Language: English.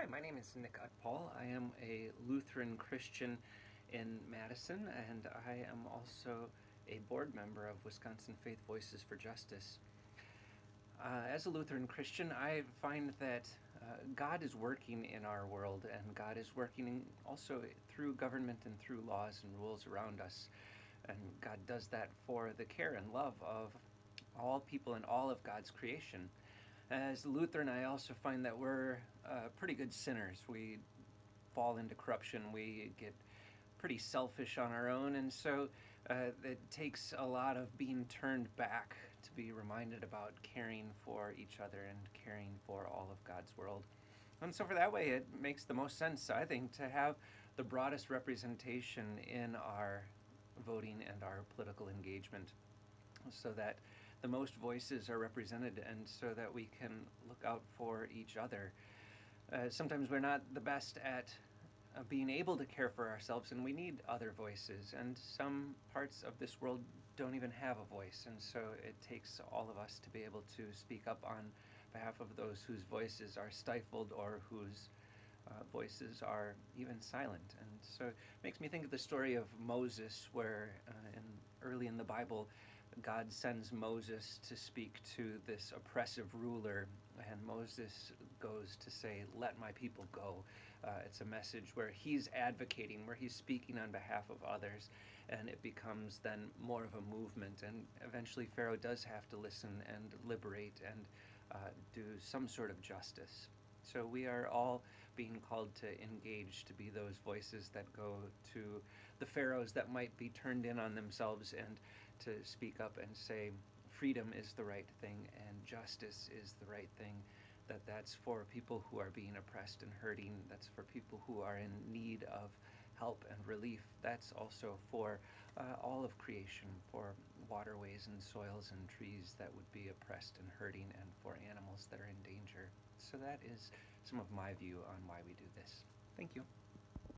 Hi, my name is Nick Utphall. I am a Lutheran Christian in Madison, and I am also a board member of Wisconsin Faith Voices for Justice. As a Lutheran Christian, I find that God is working in our world, and God is working also through government and through laws and rules around us. And God does that for the care and love of all people and all of God's creation. As a Lutheran, I also find that we're pretty good sinners. We fall into corruption. We get pretty selfish on our own, and so it takes a lot of being turned back to be reminded about caring for each other and caring for all of God's world. And so for that way, it makes the most sense, I think, to have the broadest representation in our voting and our political engagement, so that the most voices are represented and so that we can look out for each other. Sometimes we're not the best at being able to care for ourselves, and we need other voices, and some parts of this world don't even have a voice, and so it takes all of us to be able to speak up on behalf of those whose voices are stifled or whose voices are even silent. And so it makes me think of the story of Moses, where early in the Bible, God sends Moses to speak to this oppressive ruler, and Moses goes to say, "Let my people go." It's a message where he's advocating, where he's speaking on behalf of others, and it becomes then more of a movement, and eventually Pharaoh does have to listen and liberate and do some sort of justice. So we are all being called to engage, to be those voices that go to the pharaohs that might be turned in on themselves, and to speak up and say freedom is the right thing and justice is the right thing, that's for people who are being oppressed and hurting, that's for people who are in need of help and relief, that's also for all of creation, for waterways and soils and trees that would be oppressed and hurting, and for animals that are in danger. So that is some of my view on why we do this. Thank you.